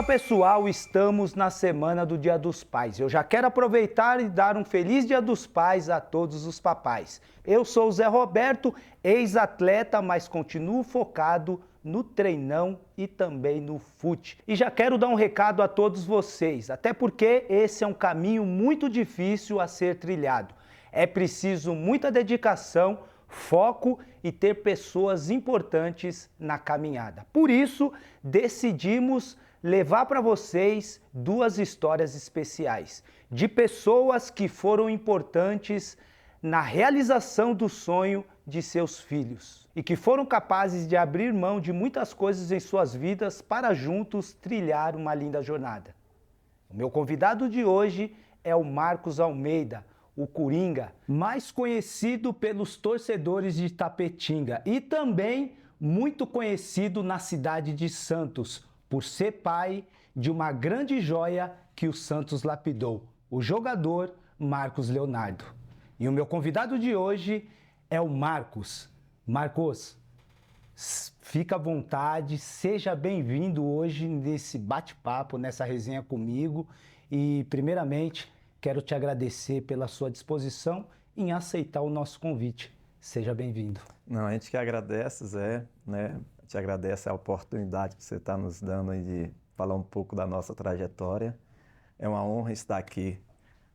Fala pessoal, estamos na semana do Dia dos Pais. Eu já quero aproveitar e dar um feliz Dia dos Pais a todos os papais. Eu sou o Zé Roberto, ex-atleta, mas continuo focado no treinão e também no fute. E já quero dar um recado a todos vocês, até porque esse é um caminho muito difícil a ser trilhado. É preciso muita dedicação, foco e ter pessoas importantes na caminhada. Por isso, decidimos levar para vocês duas histórias especiais de pessoas que foram importantes na realização do sonho de seus filhos e que foram capazes de abrir mão de muitas coisas em suas vidas para juntos trilhar uma linda jornada. O meu convidado de hoje é o Marcos Almeida, o Coringa, mais conhecido pelos torcedores de Itapetinga e também muito conhecido na cidade de Santos, por ser pai de uma grande joia que o Santos lapidou, o jogador Marcos Leonardo. E o meu convidado de hoje é o Marcos. Marcos, fica à vontade, seja bem-vindo hoje nesse bate-papo, nessa resenha comigo. E, primeiramente, quero te agradecer pela sua disposição em aceitar o nosso convite. Seja bem-vindo. Não, a gente que agradece, Zé, né? Te agradece a oportunidade que você está nos dando aí de falar um pouco da nossa trajetória. É uma honra estar aqui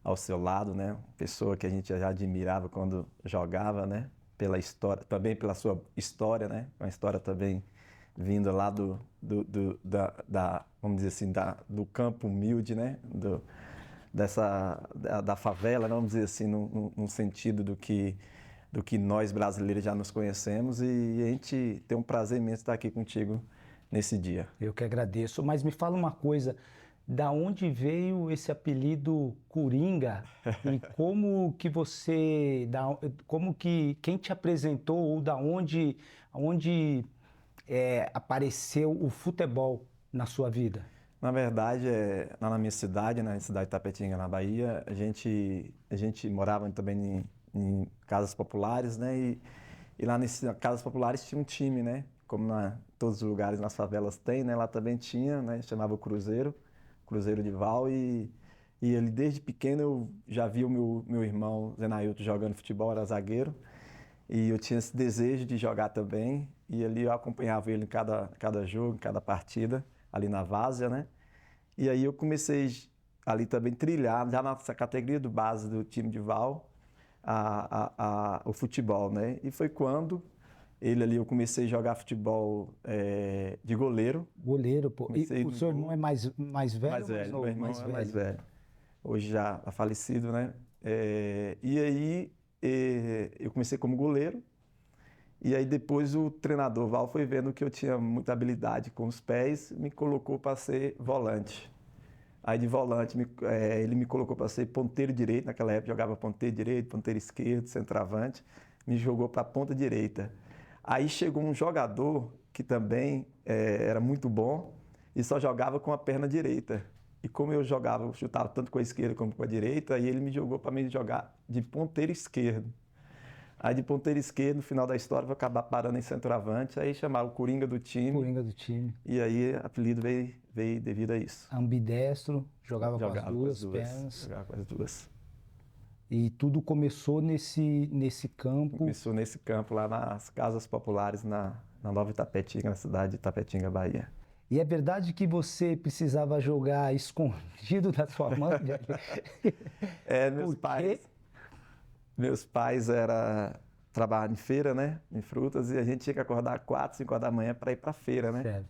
ao seu lado, né? Pessoa que a gente já admirava quando jogava, né? Pela história, também pela sua história, né? Uma história também vinda lá vamos dizer assim, do campo humilde, né? Da favela, vamos dizer assim, no sentido do que nós brasileiros já nos conhecemos, e a gente tem um prazer imenso estar aqui contigo nesse dia. Eu que agradeço, mas me fala uma coisa, da onde veio esse apelido Coringa e quem te apresentou ou da onde apareceu o futebol na sua vida? Na verdade, lá na minha cidade, na cidade de Itapetinga, na Bahia, a gente morava também em casas populares, né? E lá nessas casas populares tinha um time, né? Como todos os lugares nas favelas tem, né? Lá também tinha, né? Chamava Cruzeiro de Val, e ele desde pequeno eu já via o meu irmão Zenailton jogando futebol, era zagueiro, e eu tinha esse desejo de jogar também, e ali eu acompanhava ele em cada jogo, em cada partida, ali na várzea, né? E aí eu comecei ali também trilhar, já nessa categoria do base do time de Val, o futebol, né? E foi quando eu comecei a jogar futebol de goleiro. Goleiro, pô. E o seu irmão é mais velho? Mais velho, meu irmão é mais velho. Hoje já falecido, né? E aí eu comecei como goleiro. E aí depois o treinador Val foi vendo que eu tinha muita habilidade com os pés, me colocou para ser volante. Aí de volante ele me colocou para ser ponteiro direito, naquela época jogava ponteiro direito, ponteiro esquerdo, centroavante, me jogou para a ponta direita. Aí chegou um jogador que também era muito bom e só jogava com a perna direita. E como eu chutava tanto com a esquerda como com a direita, aí ele me jogou para mim jogar de ponteiro esquerdo. Aí de ponteiro esquerdo, no final da história, vou acabar parando em centroavante, aí chamaram o Coringa do time. Coringa do time. E aí o apelido veio devido a isso. Ambidestro, jogava com as duas pernas. Jogava com as duas. E tudo começou nesse campo. Começou nesse campo, lá nas casas populares, na Nova Itapetinga, na cidade de Itapetinga, Bahia. E é verdade que você precisava jogar escondido da sua mãe? Meus pais trabalhavam em feira, né? Em frutas, e a gente tinha que acordar 4, 5 horas da manhã para ir para a feira, né? Certo.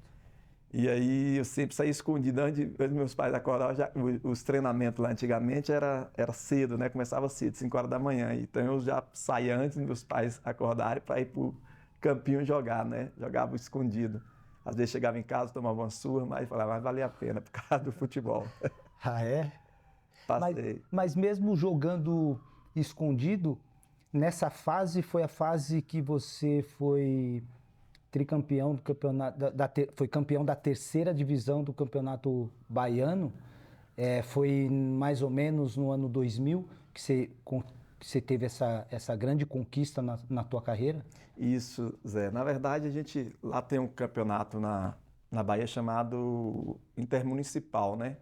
E aí eu sempre saía escondido. Antes meus pais acordavam, os treinamentos lá antigamente era cedo, né? Começava cedo, 5 horas da manhã. Então eu já saía antes dos meus pais acordarem para ir pro campinho jogar, né? Jogava escondido. Às vezes chegava em casa, tomava uma surra, mas falava, mas valia a pena por causa do futebol. Ah, é? Passei. Mas mesmo jogando escondido, nessa fase foi a fase que você foi tricampeão do campeonato, foi campeão da terceira divisão do campeonato baiano. Foi mais ou menos no ano 2000 que você teve essa grande conquista na tua carreira? Isso, Zé. Na verdade, a gente lá tem um campeonato na Bahia chamado intermunicipal, né?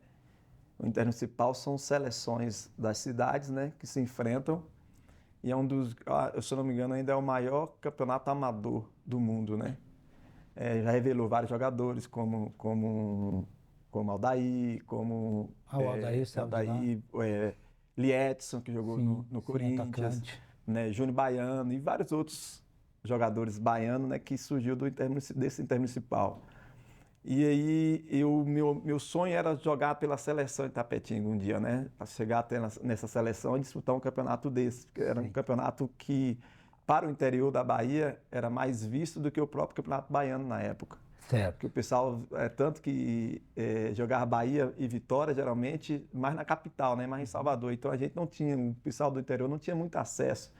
O intermunicipal são seleções das cidades, né, que se enfrentam e é um dos, se eu não me engano, ainda é o maior campeonato amador do mundo, né? Já revelou vários jogadores como Aldair, como O Aldair saiu de lá. Liedson, que jogou Sim, no sim, Corinthians, atacante. né, Júnior Baiano e vários outros jogadores baianos, né, que surgiu desse intermunicipal. E aí, meu sonho era jogar pela seleção de Itapetinga um dia, né? Para chegar até nessa seleção e disputar um campeonato desse. Porque era um Sim. campeonato que, para o interior da Bahia, era mais visto do que o próprio campeonato baiano na época. Certo. Que o pessoal, tanto que jogava Bahia e Vitória, geralmente, mais na capital, né? Mais em Salvador. Então, a gente não tinha, o pessoal do interior não tinha muito acesso.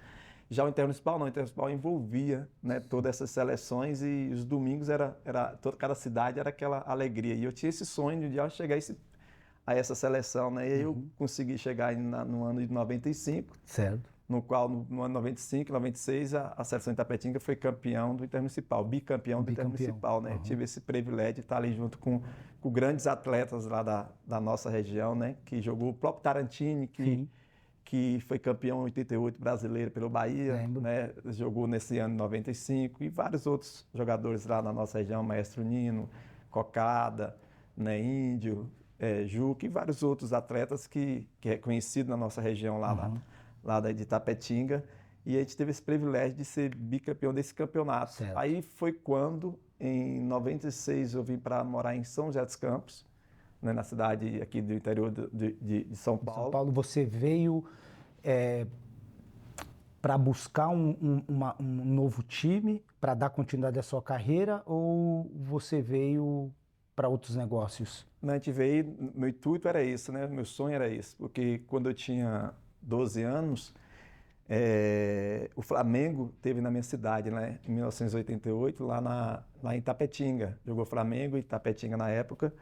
Já o intermunicipal não, o intermunicipal envolvia, né, todas essas seleções e os domingos cada cidade era aquela alegria. E eu tinha esse sonho de um dia chegar a essa seleção, né? E aí eu consegui chegar no ano de 95, Certo. no qual no ano 95, 96, a seleção de Itapetinga foi campeão do intermunicipal, bicampeão do intermunicipal, né? Tive esse privilégio de estar ali junto com grandes atletas lá da nossa região, né? Que jogou o próprio Tarantini, que foi campeão em 88 brasileiro pelo Bahia, Lembro. né? Jogou nesse ano 95 e vários outros jogadores lá na nossa região, Maestro Nino, Cocada, né? Índio, Juca e vários outros atletas que é conhecido na nossa região lá de Itapetinga. E a gente teve esse privilégio de ser bicampeão desse campeonato. Certo. Aí foi quando, em 96, eu vim para morar em São José dos Campos, né, na cidade aqui do interior de São Paulo. São Paulo, você veio para buscar um novo time, para dar continuidade à sua carreira, ou você veio para outros negócios? A gente veio, meu intuito era isso, né? Meu sonho era isso, porque quando eu tinha 12 anos, o Flamengo teve na minha cidade, né? Em 1988, lá em Itapetinga. Jogou Flamengo e Itapetinga na época.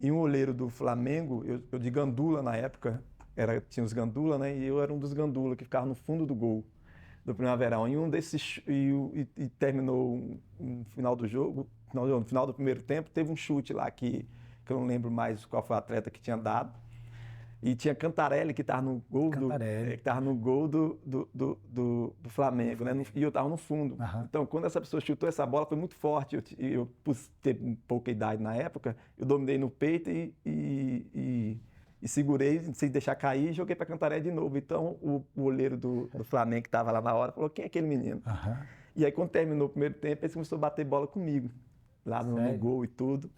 E um olheiro do Flamengo, eu de gandula na época, tinha os gandula, né? E eu era um dos gandula que ficava no fundo do gol do Primaverão. E um desses e terminou no final do jogo, no final do primeiro tempo, teve um chute lá que eu não lembro mais qual foi o atleta que tinha dado. E tinha Cantarelli que estava no gol do Flamengo, né? E eu estava no fundo. Então, quando essa pessoa chutou essa bola, foi muito forte. Eu por ter pouca idade na época, eu dominei no peito e segurei sem deixar cair e joguei para Cantarelli de novo. Então, o olheiro do Flamengo que estava lá na hora falou: quem é aquele menino? E aí, quando terminou o primeiro tempo, ele começou a bater bola comigo, lá no gol e tudo.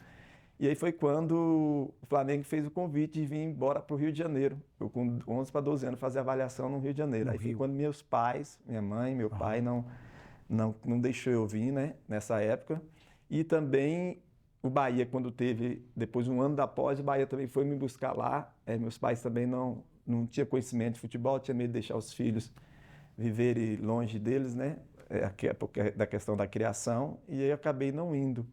E aí foi quando o Flamengo fez o convite de vir embora para o Rio de Janeiro. Eu com 11 para 12 anos fazia avaliação no Rio de Janeiro. Aí foi quando meus pais, minha mãe, meu pai não deixou eu vir, né, nessa época. E também o Bahia, quando teve, depois um ano após, o Bahia também foi me buscar lá. Meus pais também não tinham conhecimento de futebol, tinha medo de deixar os filhos viverem longe deles, né, porque da questão da criação. E aí eu acabei não indo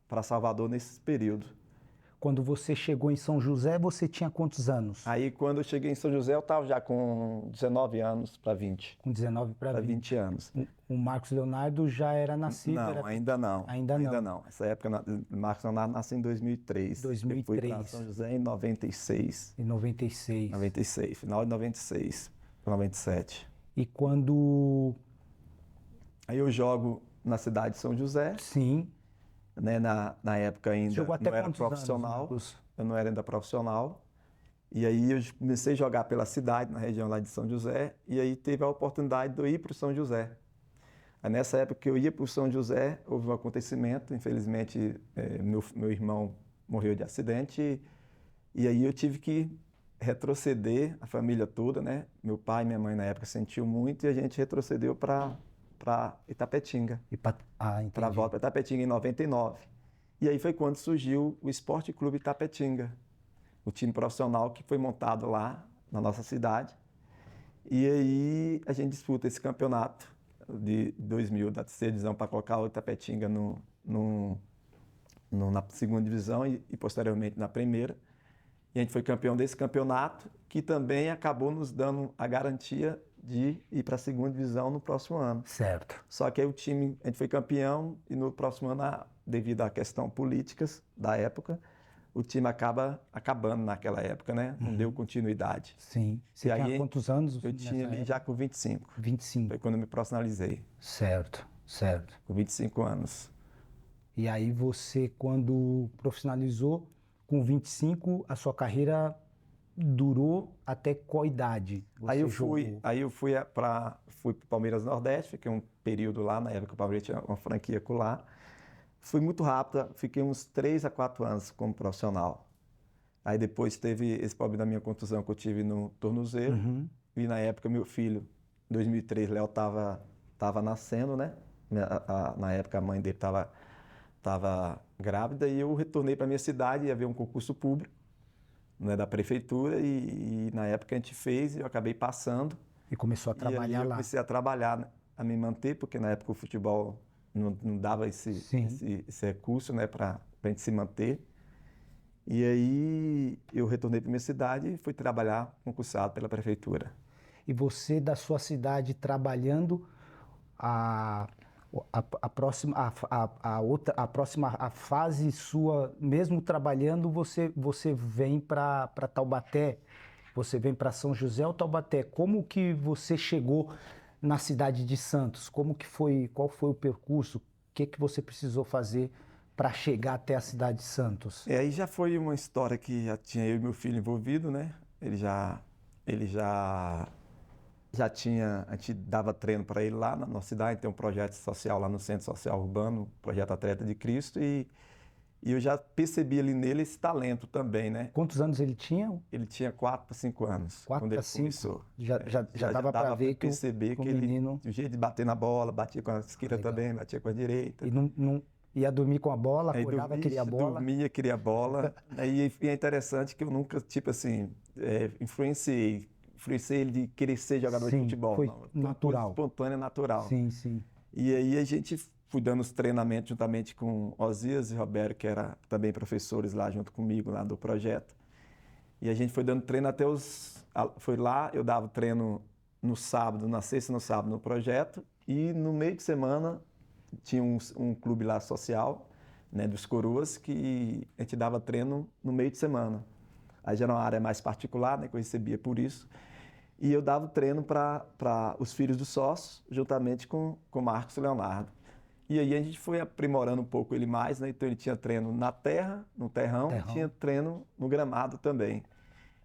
para Salvador nesse período. Quando você chegou em São José, você tinha quantos anos? Aí, quando eu cheguei em São José, eu estava já com 19 anos para 20. Com 19 para 20 anos. O Marcos Leonardo já era nascido? Não, ainda não. Ainda não. Essa época, o Marcos Leonardo nasceu em 2003. 2003. Eu fui para São José em 96. Em 96. 96, final de 96, 97. E quando... Aí eu jogo na cidade de São José. Sim. Né, na época ainda jogou até não era profissional, anos, eu não era ainda profissional. E aí eu comecei a jogar pela cidade, na região lá de São José, e aí teve a oportunidade de eu ir para o São José. Aí nessa época que eu ia para o São José, houve um acontecimento, infelizmente meu irmão morreu de acidente, e aí eu tive que retroceder, a família toda, né? Meu pai e minha mãe na época sentiu muito, e a gente retrocedeu para Itapetinga, para volta para Itapetinga em 99. E aí foi quando surgiu o Esporte Clube Itapetinga, o time profissional que foi montado lá na nossa cidade. E aí a gente disputa esse campeonato de 2000 da terceira divisão para colocar o Itapetinga na segunda divisão e posteriormente na primeira. E a gente foi campeão desse campeonato, que também acabou nos dando a garantia de ir para a segunda divisão no próximo ano. Certo. Só que aí a gente foi campeão e no próximo ano, devido à questão políticas da época, o time acaba acabando naquela época, né? Não deu continuidade. Sim. Você E tinha aí, quantos anos? Eu tinha ali já com 25. 25. Foi quando eu me profissionalizei, Certo, certo. com 25 anos. E aí você, quando profissionalizou, com 25, a sua carreira durou até qual idade? Você jogou? Aí eu fui para o Palmeiras Nordeste, fiquei um período lá, na época que o Palmeiras tinha uma franquia lá. Fui muito rápido, fiquei uns 3 a 4 anos como profissional. Aí depois teve esse problema da minha contusão que eu tive no tornozelo. Uhum. E na época meu filho, em 2003, Léo tava nascendo, né? Na época a mãe dele tava grávida e eu retornei para minha cidade, ia ver um concurso público, né, da prefeitura e na época a gente fez e eu acabei passando. E começou a E aí trabalhar eu lá. comecei a trabalhar, né, a me manter, porque na época o futebol não dava esse recurso, né, para a gente se manter. E aí eu retornei para minha cidade e fui trabalhar concursado pela prefeitura. E você, da sua cidade, trabalhando, a próxima, a próxima a fase sua, mesmo trabalhando, você vem para Taubaté, você vem para São José ou Taubaté. Como que você chegou na cidade de Santos? Como que foi, qual foi o percurso? O que você precisou fazer para chegar até a cidade de Santos? E aí já foi uma história que já tinha eu e meu filho envolvido, né? Ele já tinha, a gente dava treino para ele lá na nossa cidade, tem um projeto social lá no Centro Social Urbano, Projeto Atleta de Cristo, e eu já percebi ali nele esse talento também, né? Quantos anos ele tinha? Ele tinha 4 para 5 anos 4 quando para ele 5? começou. Já dava para ver que perceber o que menino... ele, o jeito de bater na bola, batia com a esquerda também, batia com a direita. E não ia dormir com a bola, Aí acordava, queria a bola. dormia, queria a bola. E é interessante que eu nunca, tipo assim, influenciei ele de querer ser jogador de futebol. Foi não. natural. Foi espontânea, natural. Sim, sim. E aí a gente fui dando os treinamentos juntamente com Osias e Roberto, que eram também professores lá junto comigo, lá do projeto. E a gente foi dando treino até foi lá, eu dava treino no sábado, na sexta e no sábado no projeto. E no meio de semana tinha um clube lá social, né, dos Coroas, que a gente dava treino no meio de semana. Aí já era uma área mais particular, né, que eu recebia por isso. E eu dava treino para os filhos dos sócios, juntamente com Marcos e Leonardo. E aí a gente foi aprimorando um pouco ele mais, né? Então ele tinha treino na terra, no terrão, e tinha treino no gramado também.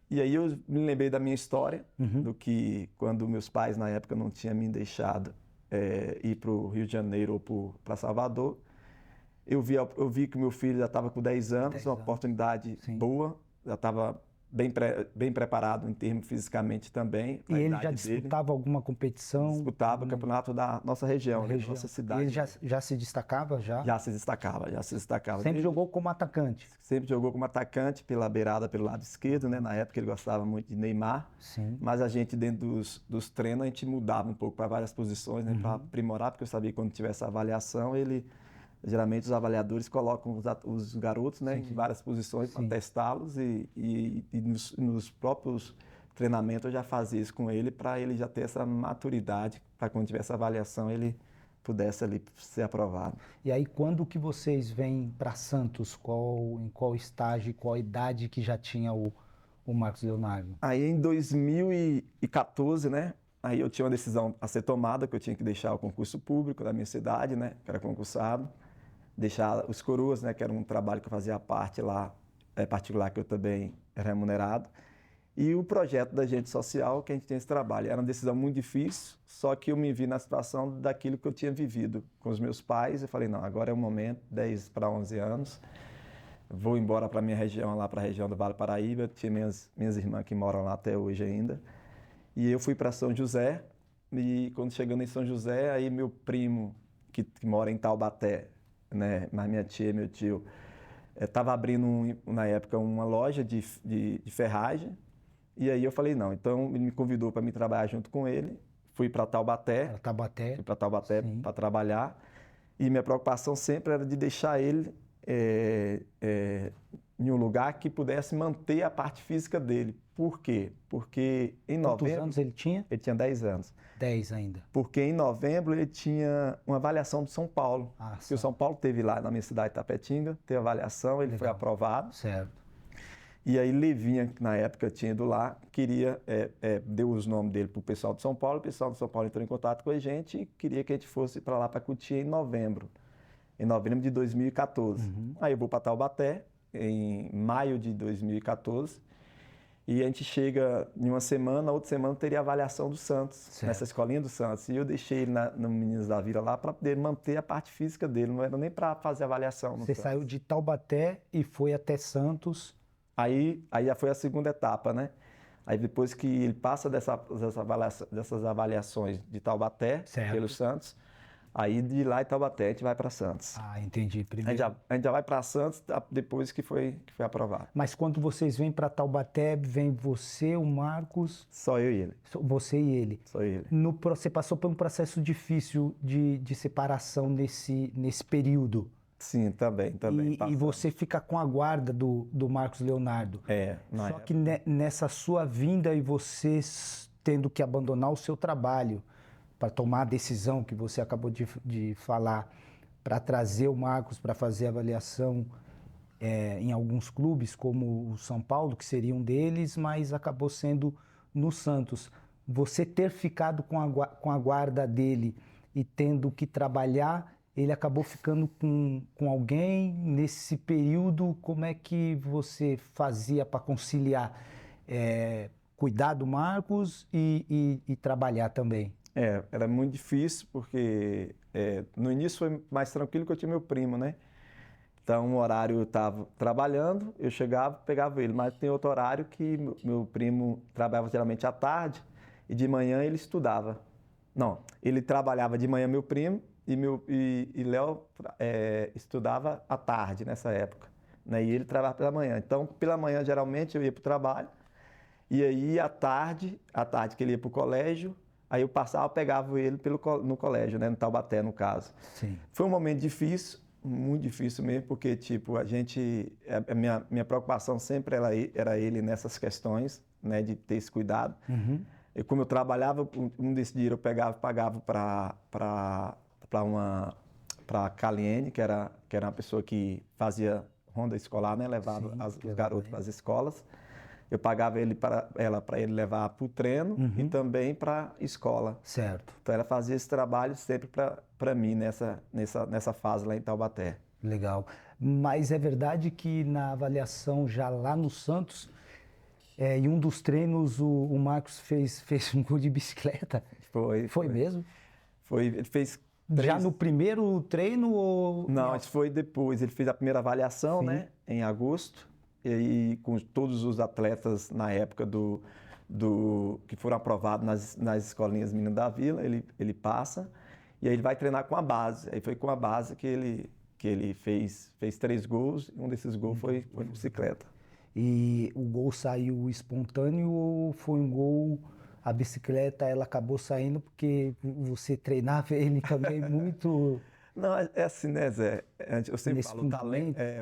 E aí eu me lembrei da minha história, do que quando meus pais na época não tinham me deixado ir para o Rio de Janeiro ou para Salvador, eu vi que o meu filho já estava com 10 anos, uma oportunidade boa, já estava bem preparado em termos fisicamente também. E ele já disputava alguma competição? Disputava o campeonato da nossa região, da nossa cidade. E ele já se destacava? Já se destacava. Sempre jogou como atacante? Sempre jogou como atacante pela beirada, pelo lado esquerdo, né? Na época ele gostava muito de Neymar. Sim. Mas a gente, dentro dos treinos, a gente mudava um pouco para várias posições, né? Para aprimorar, porque eu sabia que quando tivesse avaliação, geralmente os avaliadores colocam os garotos, né, em várias posições para testá-los e nos próprios treinamentos eu já fazia isso com ele para ele já ter essa maturidade para quando tivesse avaliação ele pudesse ali ser aprovado. E aí quando que vocês vêm para Santos? Em qual estágio, qual idade que já tinha o Marcos Leonardo? Aí em 2014, né, aí eu tinha uma decisão a ser tomada, que eu tinha que deixar o concurso público da minha cidade, né, que era concursado, deixar os Coroas, né, que era um trabalho que eu fazia à parte lá, particular, que eu também era remunerado, e o projeto da Agente Social, que a gente tem esse trabalho. Era uma decisão muito difícil, só que eu me vi na situação daquilo que eu tinha vivido com os meus pais. Eu falei, não, agora é o momento, 10 para 11 anos, vou embora para a minha região, lá para a região do Vale Paraíba. Tinha minhas irmãs que moram lá até hoje ainda. E eu fui para São José, e quando chegando em São José, aí meu primo, que mora em Taubaté, né, mas minha tia e meu tio estava abrindo na época uma loja de ferragem, e aí eu falei não, então ele me convidou para me trabalhar junto com ele, fui para Taubaté para trabalhar, e minha preocupação sempre era de deixar ele em um lugar que pudesse manter a parte física dele. Por quê? Porque em Quantos novembro... anos ele tinha? Ele tinha 10 anos. 10 ainda. Porque em novembro ele tinha uma avaliação do São Paulo. Que o São Paulo teve lá na minha cidade, Tapetinga, teve avaliação, ele foi aprovado. Certo. E aí Levinha, que na época tinha ido lá, deu os nomes dele para o pessoal de São Paulo. O pessoal de São Paulo entrou em contato com a gente e queria que a gente fosse para lá, para Cotia, em novembro de 2014. Aí eu vou para Taubaté, em maio de 2014, e a gente chega em uma semana, outra semana teria a avaliação do Santos, nessa escolinha do Santos. E eu deixei ele no Meninos da Vila lá para poder manter a parte física dele, não era nem para fazer avaliação no Você Santos. saiu de Taubaté e foi até Santos. Aí já foi a segunda etapa, né? Aí depois que ele passa dessas avaliações de Taubaté, pelo Santos, aí de lá em Taubaté a gente vai para Santos. Ah, entendi. Primeiro... A gente já vai para Santos depois que foi aprovado. Mas quando vocês vêm para Taubaté, vem você, o Marcos... Só eu e ele. Você e ele. Só ele. Você passou por um processo difícil de separação nesse período. Sim, também. E você fica com a guarda do Marcos Leonardo. Só que nessa sua vinda e você tendo que abandonar o seu trabalho para tomar a decisão que você acabou de falar, para trazer o Marcos para fazer avaliação em alguns clubes, como o São Paulo, que seria um deles, mas acabou sendo no Santos. Você ter ficado com a guarda dele e tendo que trabalhar, ele acabou ficando com alguém nesse período. Como é que você fazia para conciliar cuidar do Marcos e trabalhar também? Era muito difícil, porque no início foi mais tranquilo que eu tinha meu primo, né? Então, um horário eu estava trabalhando, eu chegava, pegava ele, mas tem outro horário que meu primo trabalhava geralmente à tarde e de manhã ele estudava. Não, ele trabalhava de manhã, meu primo, e Léo estudava à tarde nessa época, né? E ele trabalhava pela manhã. Então, pela manhã, geralmente, eu ia para o trabalho, e aí à tarde que ele ia para o colégio, aí eu passava, pegava ele no colégio, né? No Taubaté, no caso. Sim. Foi um momento difícil, muito difícil mesmo, porque, tipo, a minha preocupação sempre era ele nessas questões, né? De ter esse cuidado. E como eu trabalhava, um desse dinheiro eu pagava para a Caliene, que era uma pessoa que fazia ronda escolar, né? Levava os garotos para as escolas. Eu pagava para ele levar para o treino e também para a escola. Certo. Então ela fazia esse trabalho sempre para mim nessa fase lá em Taubaté. Legal. Mas é verdade que na avaliação já lá no Santos, em um dos treinos o Marcos fez um gol de bicicleta. Foi mesmo? Foi, ele fez... Já no primeiro treino ou... Não, isso foi depois. Ele fez a primeira avaliação, né, em agosto. E aí, com todos os atletas na época que foram aprovados nas escolinhas Meninos da Vila, ele passa e aí ele vai treinar com a base. Aí foi com a base que ele fez 3 gols, e um desses gols foi de bicicleta. E o gol saiu espontâneo ou foi um gol, a bicicleta ela acabou saindo porque você treinava ele também muito... Não, é assim, né, Zé? Eu sempre falo,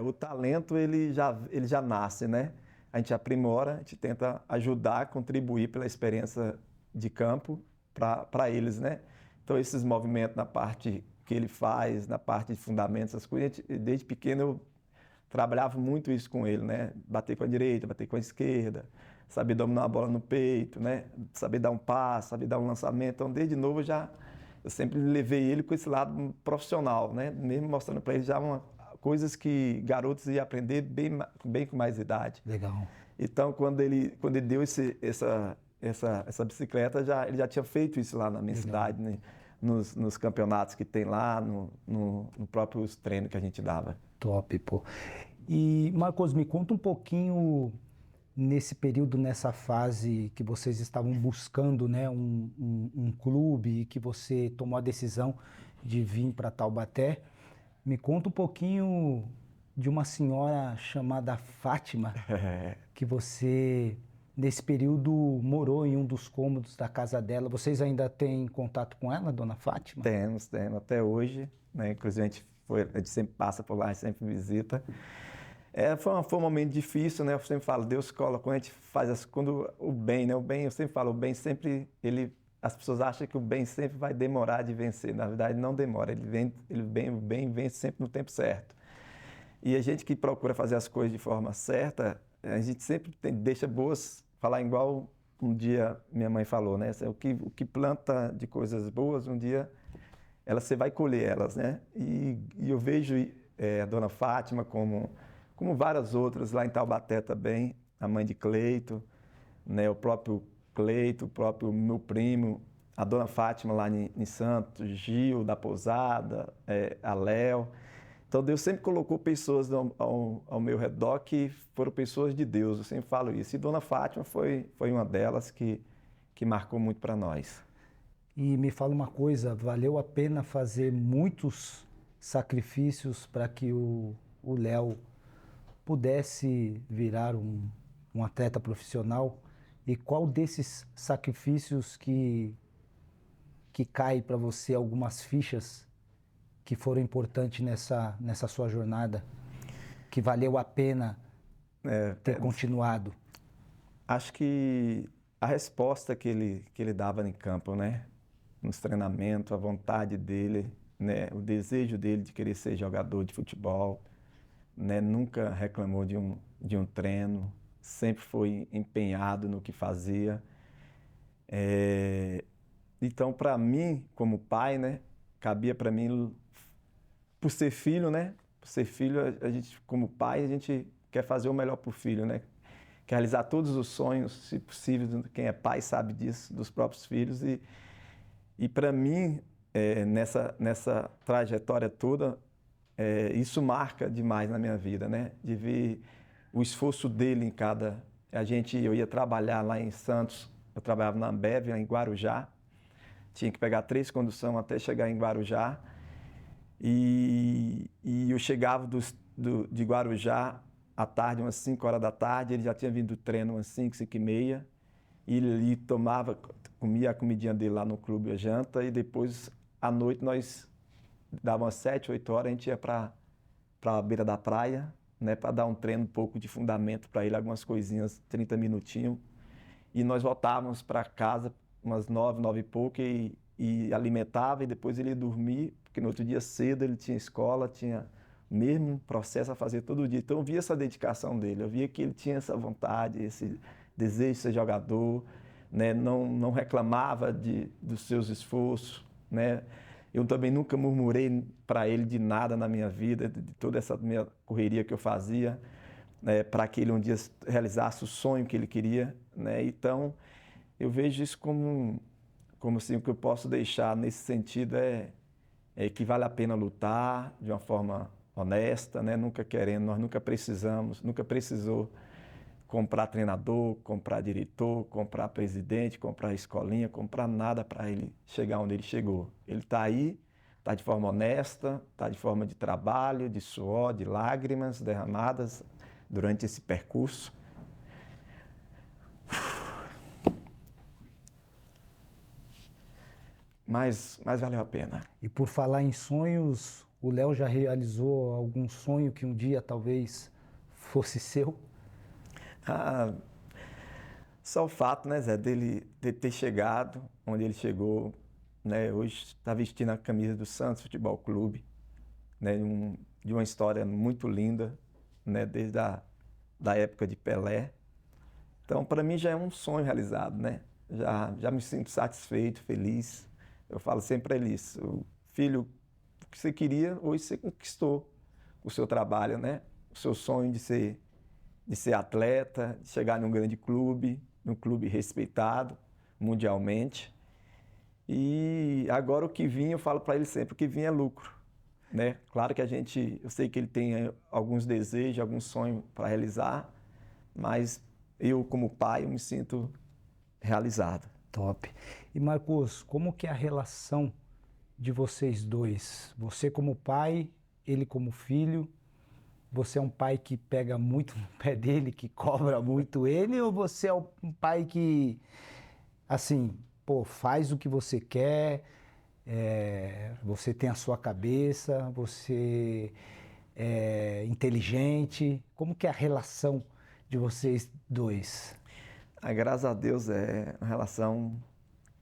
o talento ele já nasce, né? A gente aprimora, a gente tenta ajudar, contribuir pela experiência de campo para eles, né? Então, esses movimentos na parte que ele faz, na parte de fundamentos, essas coisas, desde pequeno eu trabalhava muito isso com ele, né? Bater com a direita, bater com a esquerda, saber dominar a bola no peito, né? Saber dar um passe, saber dar um lançamento. Então, desde novo eu sempre levei ele com esse lado profissional, né? Mesmo mostrando para ele já coisas que garotos iam aprender bem com mais idade. Legal. Então, quando ele deu essa bicicleta, ele já tinha feito isso lá na minha cidade, né? Nos campeonatos que tem lá, no próprio treino que a gente dava. Top, pô. E, Marcos, me conta um pouquinho nesse período, nessa fase que vocês estavam buscando, né, um clube, que você tomou a decisão de vir para Taubaté. Me conta um pouquinho de uma senhora chamada Fátima, que você, nesse período, morou em um dos cômodos da casa dela. Vocês ainda têm contato com ela, dona Fátima? Temos, até hoje, né? Inclusive a gente sempre passa por lá, sempre visita. Foi um momento difícil, né? Eu sempre falo, Deus cola, quando a gente faz quando o bem, né? O bem, eu sempre falo, o bem sempre, as pessoas acham que o bem sempre vai demorar de vencer. Na verdade, não demora, o bem vence sempre no tempo certo. E a gente que procura fazer as coisas de forma certa, a gente sempre deixa boas, falar igual um dia minha mãe falou, né? O que planta de coisas boas, um dia você vai colher elas, né? E eu vejo a dona Fátima como várias outras lá em Taubaté também, a mãe de Cleito, né? O próprio Cleito, o próprio meu primo, a dona Fátima lá em Santos, Gil da Pousada, a Léo. Então Deus sempre colocou pessoas ao meu redor que foram pessoas de Deus, eu sempre falo isso. E dona Fátima foi uma delas que marcou muito para nós. E me fala uma coisa, valeu a pena fazer muitos sacrifícios para que o Léo pudesse virar um atleta profissional? E qual desses sacrifícios que cai para você algumas fichas que foram importantes nessa sua jornada, que valeu a pena ter continuado? Acho que a resposta que ele dava em campo, né? Nos treinamentos, a vontade dele, né? O desejo dele de querer ser jogador de futebol, né? Nunca reclamou de um treino, sempre foi empenhado no que fazia. Então, para mim, como pai, né? Cabia para mim, por ser filho, né? Por ser filho, a gente, como pai, a gente quer fazer o melhor para o filho, né? Quer realizar todos os sonhos, se possível, quem é pai sabe disso, dos próprios filhos. E para mim, nessa trajetória toda, isso marca demais na minha vida, né? De ver o esforço dele em cada... Eu ia trabalhar lá em Santos, eu trabalhava na Ambev, em Guarujá, tinha que pegar 3 conduções até chegar em Guarujá, e eu chegava de Guarujá à tarde, umas 5 horas da tarde, ele já tinha vindo do treino umas 5, 5 e meia, e ele comia a comidinha dele lá no clube, a janta, e depois, à noite, nós dava umas 7, 8 horas, a gente ia para a beira da praia, né, para dar um treino, um pouco de fundamento para ele, algumas coisinhas, 30 minutinhos, e nós voltávamos para casa umas 9, 9 e pouco, e alimentava, e depois ele ia dormir, porque no outro dia cedo ele tinha escola, tinha o mesmo processo a fazer todo dia. Então eu via essa dedicação dele, eu via que ele tinha essa vontade, esse desejo de ser jogador, né? Não reclamava dos seus esforços, né? Eu também nunca murmurei para ele de nada na minha vida, de toda essa minha correria que eu fazia, né? Para que ele um dia realizasse o sonho que ele queria, né? Então, eu vejo isso como assim, o que eu posso deixar nesse sentido é que vale a pena lutar de uma forma honesta, né? Nós nunca precisou comprar treinador, comprar diretor, comprar presidente, comprar escolinha, comprar nada para ele chegar onde ele chegou. Ele está aí, está de forma honesta, está de forma de trabalho, de suor, de lágrimas derramadas durante esse percurso. Mas valeu a pena. E por falar em sonhos, o Léo já realizou algum sonho que um dia talvez fosse seu? Só o fato, né, Zé, de ter chegado onde ele chegou, né, hoje está vestindo a camisa do Santos Futebol Clube, né, de uma história muito linda, né, desde da época de Pelé. Então, para mim já é um sonho realizado, né? Já me sinto satisfeito, feliz. Eu falo sempre para ele isso, filho, o que você queria, hoje você conquistou o seu trabalho, né? O seu sonho de ser atleta, de chegar num grande clube, num clube respeitado mundialmente. E agora o que vinha, eu falo para ele sempre, o que vinha é lucro, né? Claro que eu sei que ele tem alguns desejos, alguns sonhos para realizar, mas eu como pai, eu me sinto realizado. Top. E Marcos, como que é a relação de vocês dois? Você como pai, ele como filho? Você é um pai que pega muito no pé dele, que cobra muito ele? Ou você é um pai que, assim, pô, faz o que você quer, você tem a sua cabeça, você inteligente. Como que é a relação de vocês dois? Graças a Deus é uma relação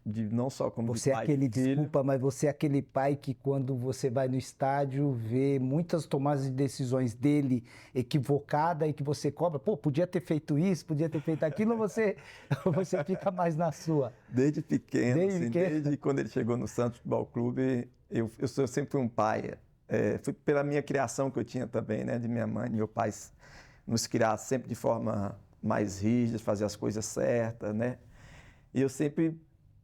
de não só como de Você é pai aquele, e filho. desculpa, mas você é aquele pai que quando você vai no estádio vê muitas tomadas de decisões dele equivocada e que você cobra, pô, podia ter feito isso, podia ter feito aquilo, ou você, você fica mais na sua? Desde pequeno, Desde assim, pequeno? desde quando ele chegou no Santos Futebol Clube, eu sempre fui um pai. Foi pela minha criação que eu tinha também, né, de minha mãe e meu pai nos criar sempre de forma mais rígida, fazer as coisas certas, né? E eu sempre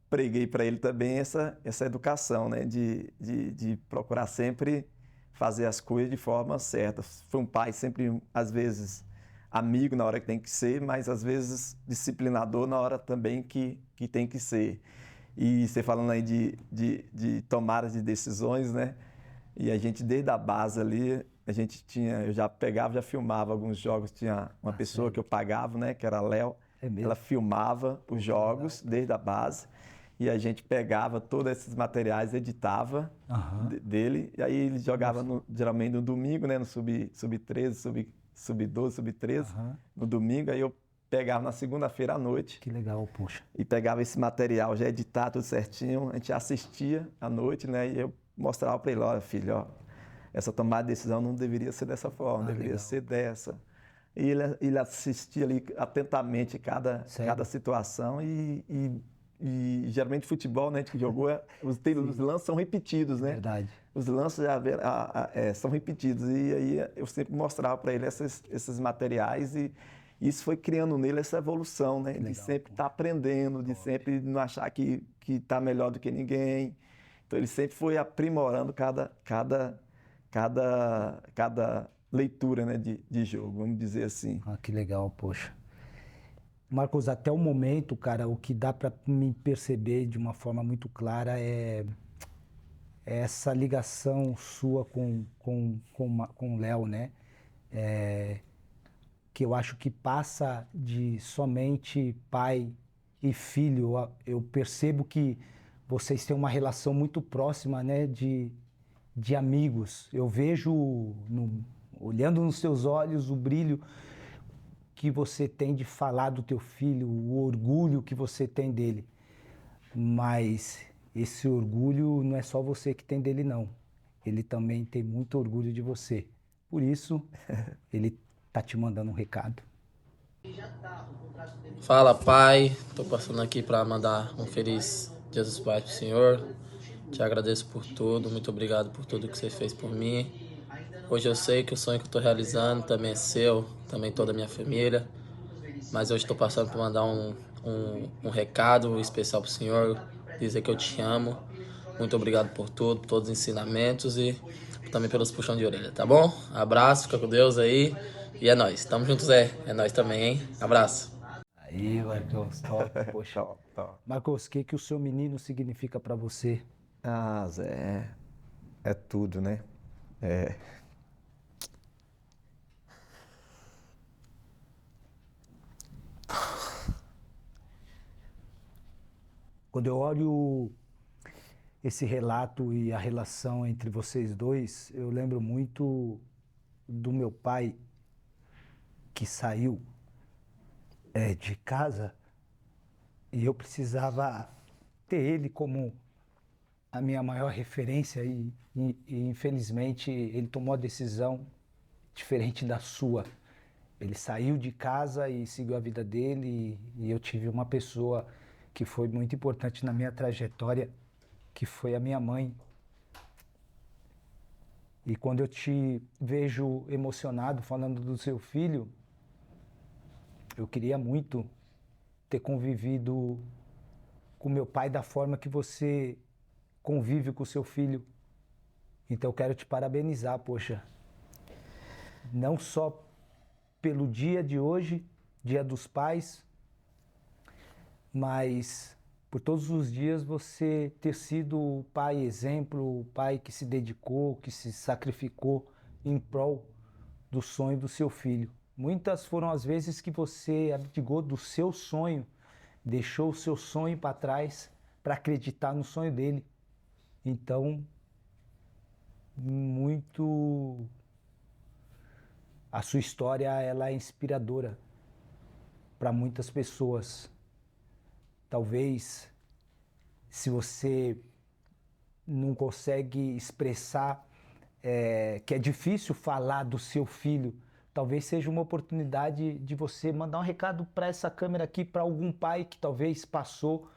preguei para ele também essa educação, né? De procurar sempre fazer as coisas de forma certa. Foi um pai sempre, às vezes, amigo na hora que tem que ser, mas às vezes disciplinador na hora também que tem que ser. E você falando aí de tomadas de decisões, né? E a gente, desde a base ali, eu já pegava, já filmava alguns jogos. Tinha uma pessoa sério? que eu pagava, né? Que era a Léo. É mesmo? Ela filmava os jogos desde a base. E a gente pegava todos esses materiais, editava Aham. dele. E aí ele jogava geralmente no domingo, né? No sub-13, sub-12, sub-13. Aham. No domingo, aí eu pegava na segunda-feira à noite Que legal, poxa. e pegava esse material já editado tudo certinho, a gente assistia à noite, né? E eu mostrava para ele, olha, filho, ó, essa tomada de decisão não deveria ser dessa forma, deveria legal. ser dessa. E ele assistia ali atentamente Sério? cada situação e geralmente futebol, né, a gente que jogou, os lances são repetidos, né? Verdade. Os lances são repetidos e aí eu sempre mostrava para ele esses materiais e isso foi criando nele essa evolução, né? De sempre estar aprendendo, de sempre não achar que está melhor do que ninguém. Então ele sempre foi aprimorando cada leitura, né, de jogo, vamos dizer assim. Ah, que legal, poxa. Marcos, até o momento, cara, o que dá para me perceber de uma forma muito clara é essa ligação sua com o Léo, né? Que eu acho que passa de somente pai e filho. Eu percebo que vocês têm uma relação muito próxima, né? De amigos. Eu vejo, olhando nos seus olhos, o brilho que você tem de falar do teu filho, o orgulho que você tem dele. Mas esse orgulho não é só você que tem dele, não. Ele também tem muito orgulho de você. Por isso, ele tá te mandando um recado. Fala, pai. Tô passando aqui para mandar um feliz Dia dos Pais pro senhor. Te agradeço por tudo. Muito obrigado por tudo que você fez por mim. Hoje eu sei que o sonho que eu tô realizando também é seu, também toda a minha família. Mas hoje estou passando para mandar um recado especial pro senhor, dizer que eu te amo. Muito obrigado por tudo, por todos os ensinamentos e também pelos puxões de orelha, tá bom? Abraço, fica com Deus aí. E é nóis. Tamo junto, Zé. É nóis também, hein? Abraço. Aí, Marcos, top, poxa. Top. Marcos, o que que o seu menino significa para você? Ah, Zé, é tudo, né? É. Quando eu olho esse relato e a relação entre vocês dois, eu lembro muito do meu pai que saiu de casa e eu precisava ter ele como a minha maior referência e infelizmente ele tomou a decisão diferente da sua. Ele saiu de casa e seguiu a vida dele e eu tive uma pessoa que foi muito importante na minha trajetória, que foi a minha mãe. E quando eu te vejo emocionado falando do seu filho, eu queria muito ter convivido com meu pai da forma que você convive com o seu filho. Então eu quero te parabenizar, poxa. Não só pelo dia de hoje, Dia dos Pais, mas por todos os dias você ter sido o pai exemplo, o pai que se dedicou, que se sacrificou em prol do sonho do seu filho. Muitas foram as vezes que você abdicou do seu sonho, deixou o seu sonho para trás para acreditar no sonho dele. Então, muito A sua história, ela é inspiradora para muitas pessoas. Talvez, se você não consegue expressar que é difícil falar do seu filho, talvez seja uma oportunidade de você mandar um recado para essa câmera aqui, para algum pai que talvez passou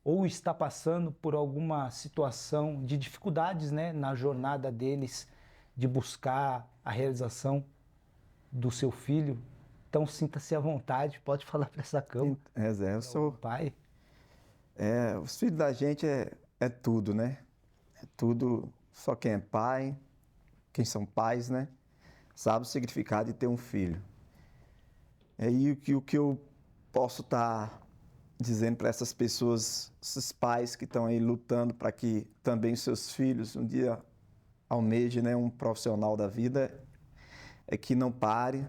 ou está passando por alguma situação de dificuldades, né, na jornada deles de buscar a realização do seu filho. Então sinta-se à vontade, pode falar para essa câmera. Eu sou pai. Os filhos da gente é tudo, né? É tudo, só quem é pai, quem são pais, né? Sabe o significado de ter um filho. E o que eu posso estar dizendo para essas pessoas, esses pais que estão aí lutando para que também os seus filhos um dia almejem, né, um profissional da vida, é que não pare.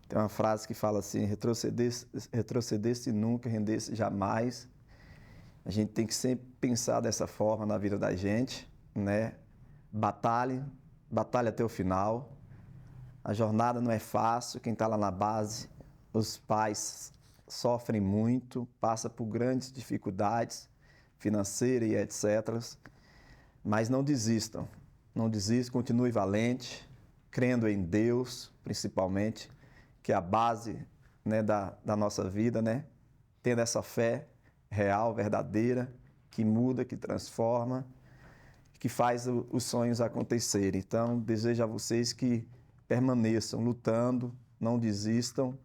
Tem uma frase que fala assim: retrocedesse nunca, rendesse jamais. A gente tem que sempre pensar dessa forma na vida da gente, né? Batalhe até o final. A jornada não é fácil, quem está lá na base, os pais sofrem muito, passam por grandes dificuldades financeiras e etc. Mas não desistam, continue valente, crendo em Deus, principalmente, que é a base, né, da nossa vida, né? Tendo essa fé real, verdadeira, que muda, que transforma, que faz os sonhos acontecerem. Então, desejo a vocês que permaneçam lutando, não desistam,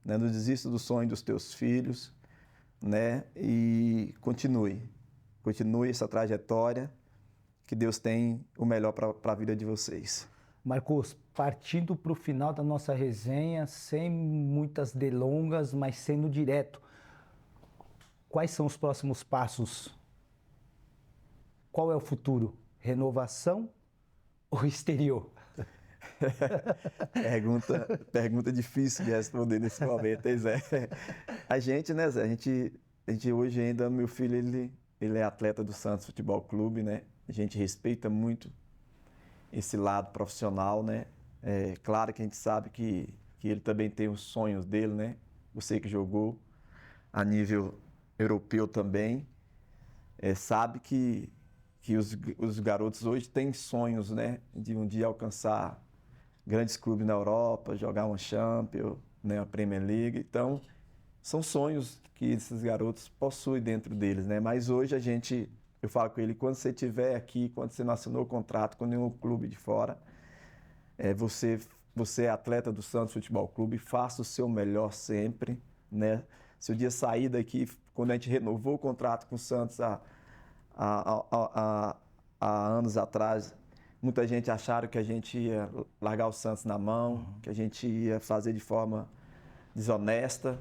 né? Não desista do sonho dos teus filhos, né? E continue essa trajetória, que Deus tem o melhor para a vida de vocês. Marcos, partindo para o final da nossa resenha, sem muitas delongas, mas sendo direto, quais são os próximos passos? Qual é o futuro? Renovação ou exterior? Pergunta difícil de responder nesse momento, hein, Zé? A gente, né, Zé? A gente hoje ainda, meu filho, ele é atleta do Santos Futebol Clube, né? A gente respeita muito esse lado profissional, né? É claro que a gente sabe que ele também tem os sonhos dele, né? Você que jogou a nível europeu também, sabe que os garotos hoje têm sonhos, né? De um dia alcançar grandes clubes na Europa, jogar uma Champions, né? A Premier League. Então, são sonhos que esses garotos possuem dentro deles, né? Mas hoje eu falo com ele, quando você estiver aqui, quando você não assinou o contrato com nenhum clube de fora, você é atleta do Santos Futebol Clube, faça o seu melhor sempre, né? Se o dia sair daqui, quando a gente renovou o contrato com o Santos há anos atrás, muita gente acharam que a gente ia largar o Santos na mão, que a gente ia fazer de forma desonesta.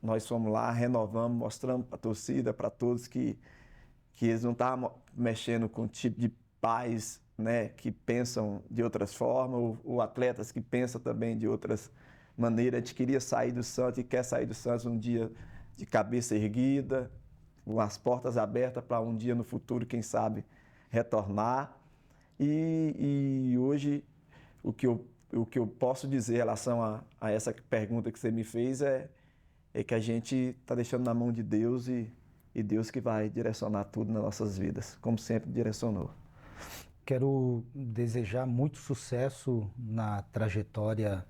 Nós fomos lá, renovamos, mostramos para a torcida, para todos que eles não estavam mexendo com o tipo de pais, né, que pensam de outras formas, ou atletas que pensam também de outras maneiras. A gente queria sair do Santos e quer sair do Santos um dia de cabeça erguida, com as portas abertas para um dia no futuro, quem sabe, retornar. E hoje, o que eu posso dizer em relação a essa pergunta que você me fez é que a gente está deixando na mão de Deus e Deus que vai direcionar tudo nas nossas vidas, como sempre direcionou. Quero desejar muito sucesso na trajetória,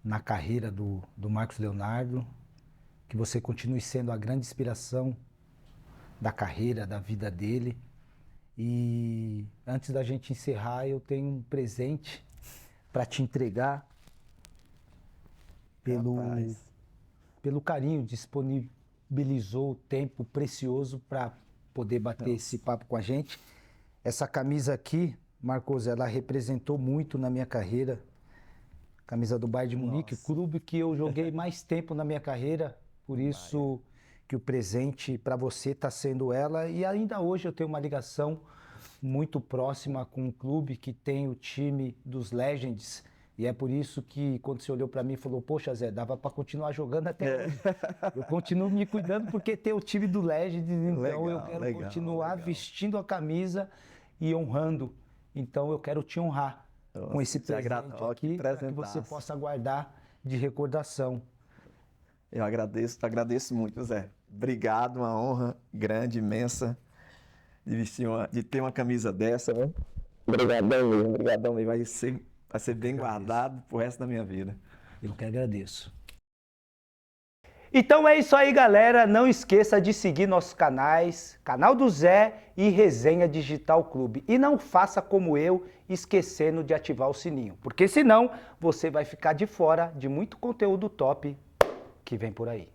na carreira do Marcos Leonardo, que você continue sendo a grande inspiração da carreira, da vida dele. E antes da gente encerrar, eu tenho um presente para te entregar pelo carinho, disponibilizou o tempo precioso para poder bater esse papo com a gente. Essa camisa aqui, Marcos, ela representou muito na minha carreira. Camisa do Bayern de Munique, clube que eu joguei mais tempo na minha carreira. Por isso que o presente para você está sendo ela. E ainda hoje eu tenho uma ligação muito próxima com um clube que tem o time dos Legends. E é por isso que quando você olhou para mim e falou, poxa Zé, dava para continuar jogando até hoje. Eu continuo me cuidando porque tem o time do Legends, então eu quero continuar vestindo a camisa e honrando. Então eu quero te honrar com esse presente aqui, para que você possa guardar de recordação. Eu agradeço muito, Zé. Obrigado, uma honra grande, imensa, de ter uma camisa dessa, né? Obrigadão mesmo. Vai ser bem guardado pro resto da minha vida. Eu que agradeço. Então é isso aí, galera. Não esqueça de seguir nossos canais, canal do Zé e Resenha Digital Clube. E não faça como eu, esquecendo de ativar o sininho, porque senão você vai ficar de fora de muito conteúdo top que vem por aí.